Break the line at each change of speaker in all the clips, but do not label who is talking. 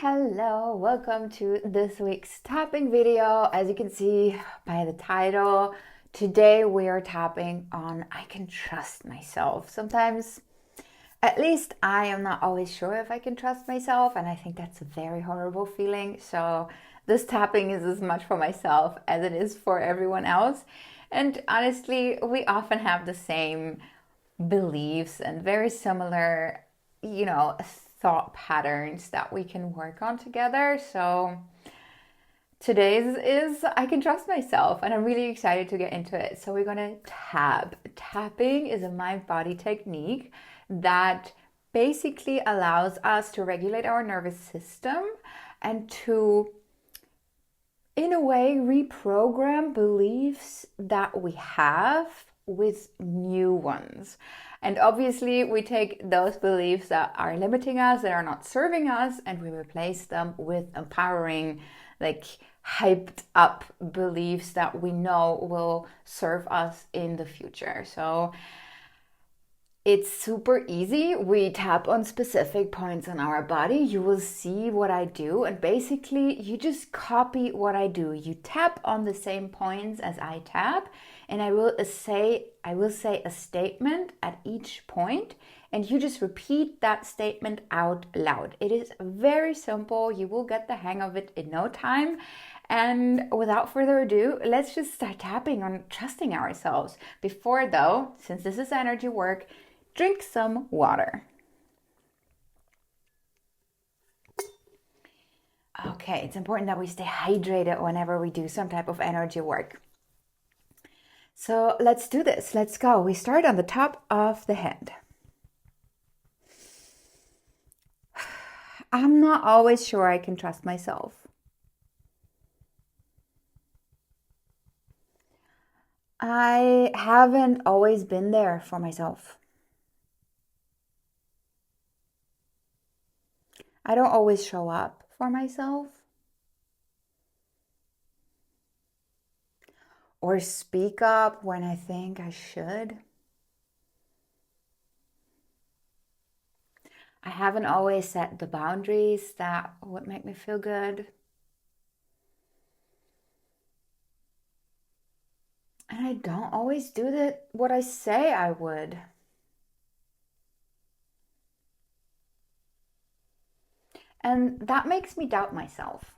Hello, welcome to this week's tapping video. As you can see by the title, today we are tapping on I can trust myself. Sometimes, at least I am not always sure if I can trust myself, and I think that's a very horrible feeling. So this tapping is as much for myself as it is for everyone else. And honestly, we often have the same beliefs and very similar, thought patterns that we can work on together. So today's is I can trust myself, and I'm really excited to get into it. So we're gonna tap. Tapping is a mind body technique that basically allows us to regulate our nervous system and to, in a way, reprogram beliefs that we have with new ones. And obviously, we take those beliefs that are limiting us, that are not serving us, and we replace them with empowering, like hyped up beliefs that we know will serve us in the future. So it's super easy. We tap on specific points on our body. You will see what I do, and basically you just copy what I do. You tap on the same points as I tap, and I will say a statement at each point, and you just repeat that statement out loud. It is very simple. You will get the hang of it in no time. And without further ado, let's just start tapping on trusting ourselves. Before though, since this is energy work, drink some water. Okay, it's important that we stay hydrated whenever we do some type of energy work. So let's do this. Let's go. We start on the top of the head. I'm not always sure I can trust myself. I haven't always been there for myself. I don't always show up for myself or speak up when I think I should. I haven't always set the boundaries that would make me feel good. And I don't always do what I say I would. And that makes me doubt myself.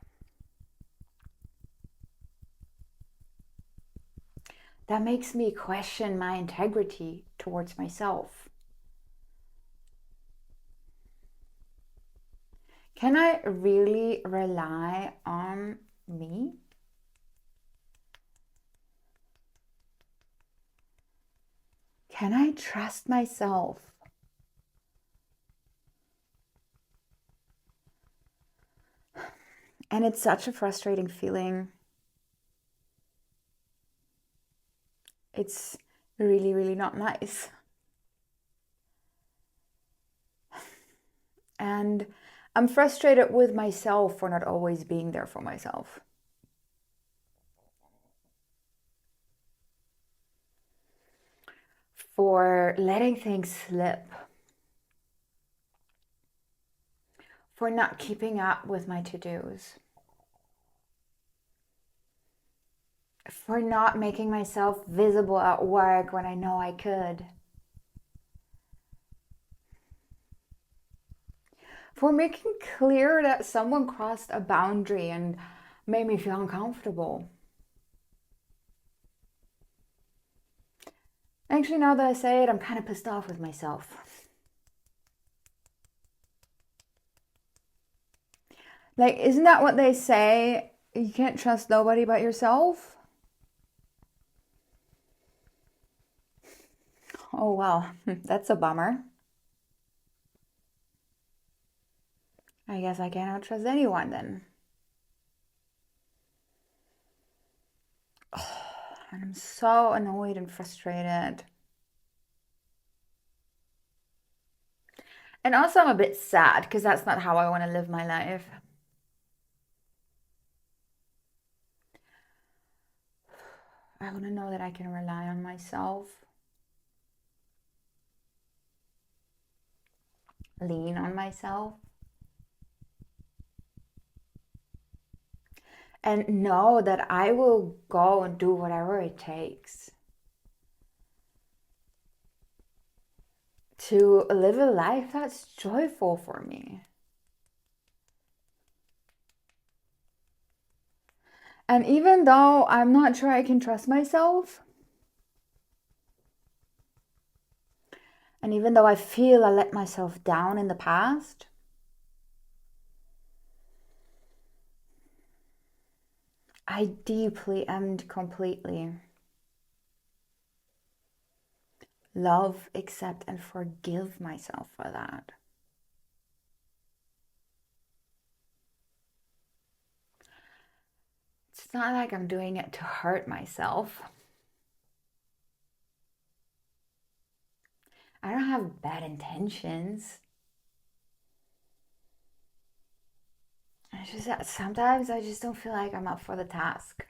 That makes me question my integrity towards myself. Can I really rely on me? Can I trust myself? And it's such a frustrating feeling. It's really, really not nice. And I'm frustrated with myself for not always being there for myself. For letting things slip. For not keeping up with my to-dos. For not making myself visible at work when I know I could. For making clear that someone crossed a boundary and made me feel uncomfortable. Actually, now that I say it, I'm kind of pissed off with myself. Like, isn't that what they say? You can't trust nobody but yourself? Oh, well, that's a bummer. I guess I cannot trust anyone then. Oh, and I'm so annoyed and frustrated. And also I'm a bit sad because that's not how I want to live my life. I want to know that I can rely on myself. Lean on myself. and know that I will go and do whatever it takes to live a life that's joyful for me. And even though I'm not sure I can trust myself, and even though I feel I let myself down in the past, I deeply and completely love, accept, and forgive myself for that. It's not like I'm doing it to hurt myself. I don't have bad intentions. It's just that sometimes I just don't feel like I'm up for the task.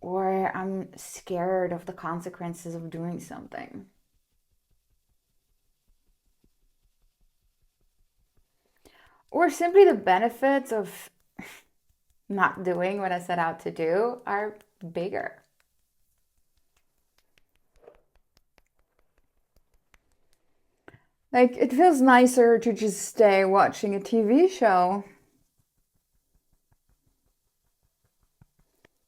Or I'm scared of the consequences of doing something. Or simply the benefits of not doing what I set out to do are bigger. Like, it feels nicer to just stay watching a TV show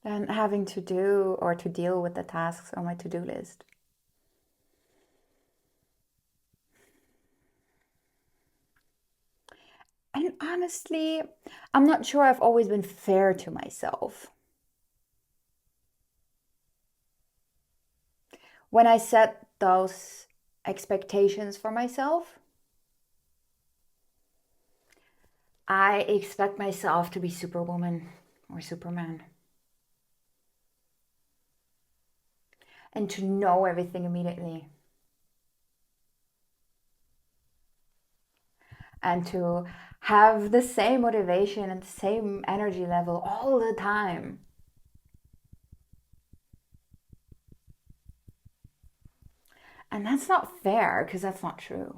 than having to do or to deal with the tasks on my to-do list. And honestly, I'm not sure I've always been fair to myself. When I set those expectations for myself, I expect myself to be Superwoman or Superman. And to know everything immediately. And to have the same motivation and the same energy level all the time. And that's not fair, because that's not true.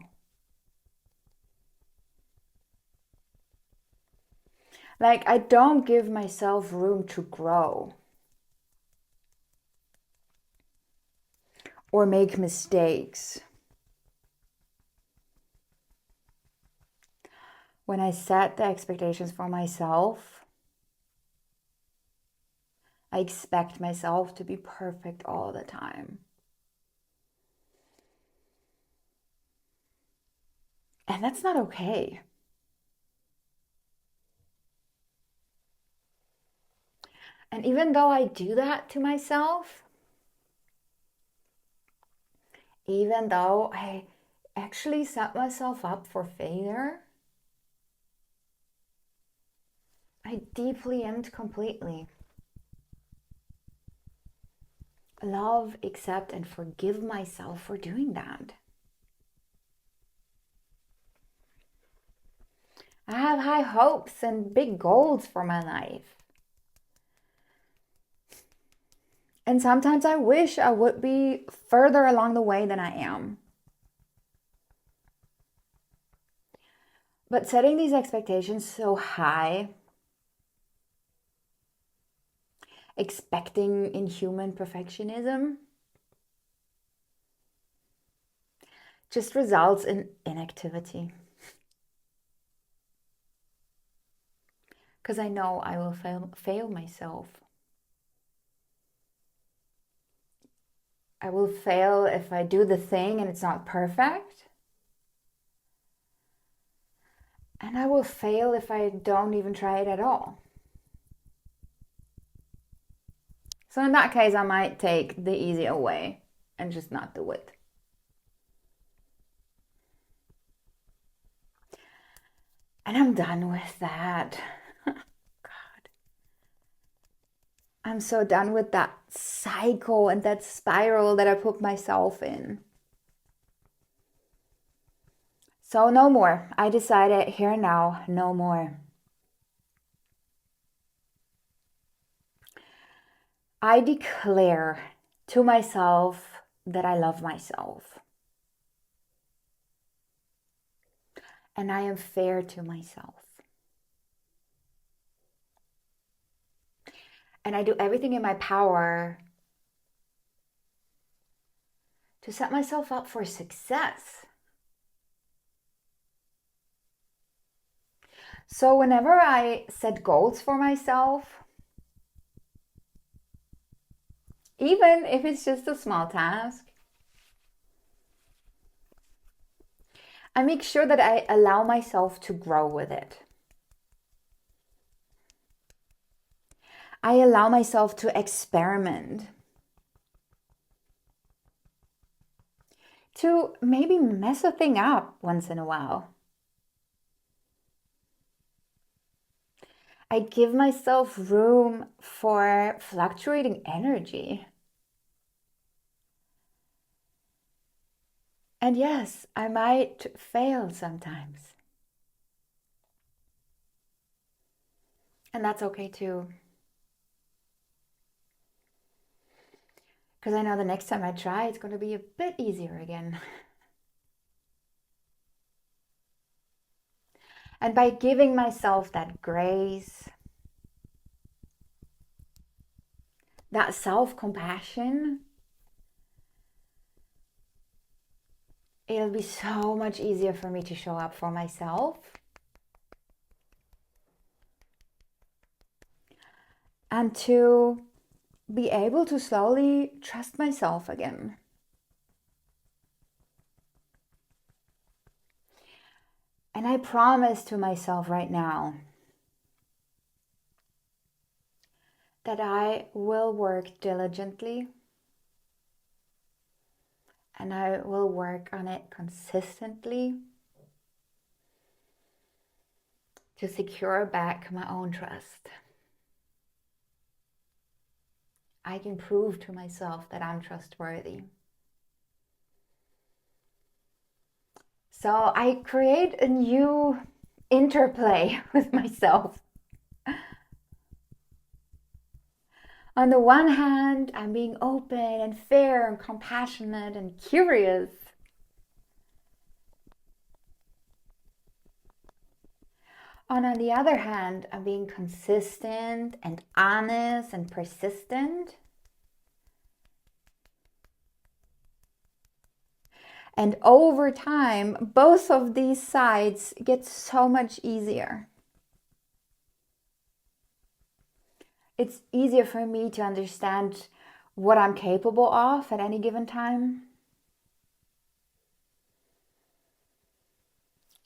Like, I don't give myself room to grow or make mistakes. When I set the expectations for myself, I expect myself to be perfect all the time. And that's not okay. And even though I do that to myself, even though I actually set myself up for failure, I deeply and completely love, accept, and forgive myself for doing that. I have high hopes and big goals for my life. And sometimes I wish I would be further along the way than I am. But setting these expectations so high, expecting inhuman perfectionism, just results in inactivity. Because I know I will fail myself. I will fail if I do the thing and it's not perfect. And I will fail if I don't even try it at all. So in that case, I might take the easier way and just not do it. And I'm done with that. God. I'm so done with that cycle and that spiral that I put myself in. So no more. I decided here and now, no more. I declare to myself that I love myself. and I am fair to myself. And I do everything in my power to set myself up for success. So whenever I set goals for myself, even if it's just a small task, I make sure that I allow myself to grow with it. I allow myself to experiment, to maybe mess a thing up once in a while. I give myself room for fluctuating energy. And yes, I might fail sometimes. And that's okay too. Because I know the next time I try, it's going to be a bit easier again. And by giving myself that grace, that self-compassion, it'll be so much easier for me to show up for myself. And to be able to slowly trust myself again. And I promise to myself right now that I will work diligently and I will work on it consistently to secure back my own trust. I can prove to myself that I'm trustworthy. So I create a new interplay with myself. On the one hand, I'm being open and fair and compassionate and curious. And on the other hand, I'm being consistent and honest and persistent. And over time, both of these sides get so much easier. It's easier for me to understand what I'm capable of at any given time.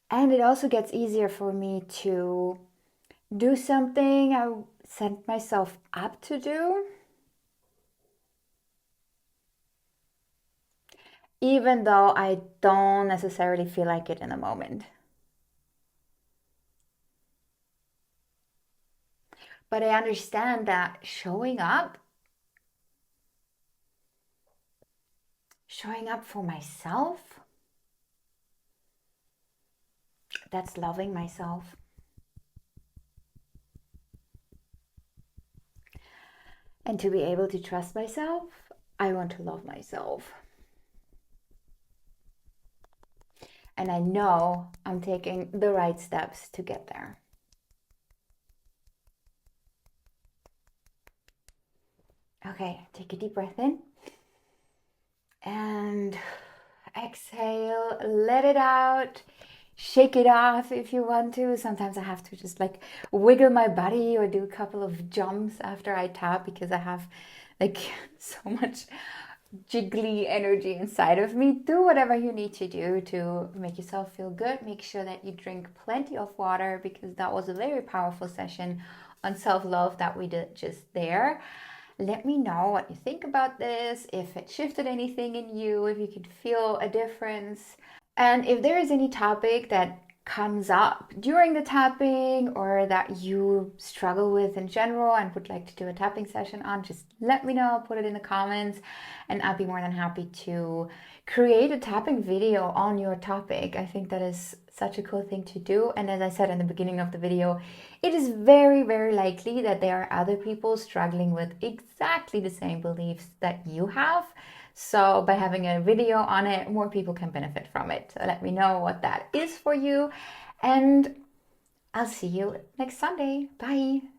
And it also gets easier for me to do something I set myself up to do, even though I don't necessarily feel like it in the moment. But I understand that showing up for myself, that's loving myself. And to be able to trust myself, I want to love myself. And I know I'm taking the right steps to get there. Okay, take a deep breath in. And exhale, let it out. Shake it off if you want to. Sometimes I have to just like wiggle my body or do a couple of jumps after I tap because I have like so much jiggly energy inside of me. Do whatever you need to do to make yourself feel good. Make sure that you drink plenty of water because that was a very powerful session on self-love that we did just there. Let me know what you think about this, if it shifted anything in you, if you could feel a difference. And if there is any topic that comes up during the tapping or that you struggle with in general and would like to do a tapping session on, just let me know, put it in the comments, and I'll be more than happy to create a tapping video on your topic. I think that is such a cool thing to do. And as I said in the beginning of the video, it is very, very likely that there are other people struggling with exactly the same beliefs that you have. So by having a video on it, more people can benefit from it. So let me know what that is for you. And I'll see you next Sunday. Bye.